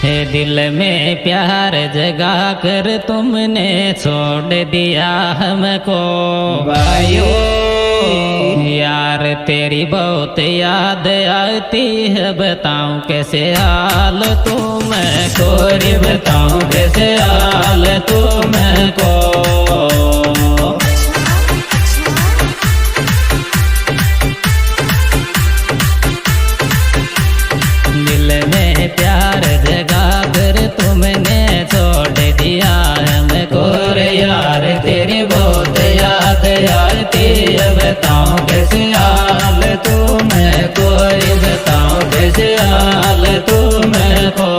दिल में प्यार जगा कर तुमने छोड़ दिया हमको भाइयों। यार तेरी बहुत याद आती है, बताऊं कैसे हाल तुमको रे, बताऊं कैसे हाल तुमको। दिल में प्यार जगा कर तुमने छोड़ दिया हमको रे यार, तेरी बहुत याद आती है, बताऊं कैसे हाल तुमको, बताऊं कैसे हाल तुमको।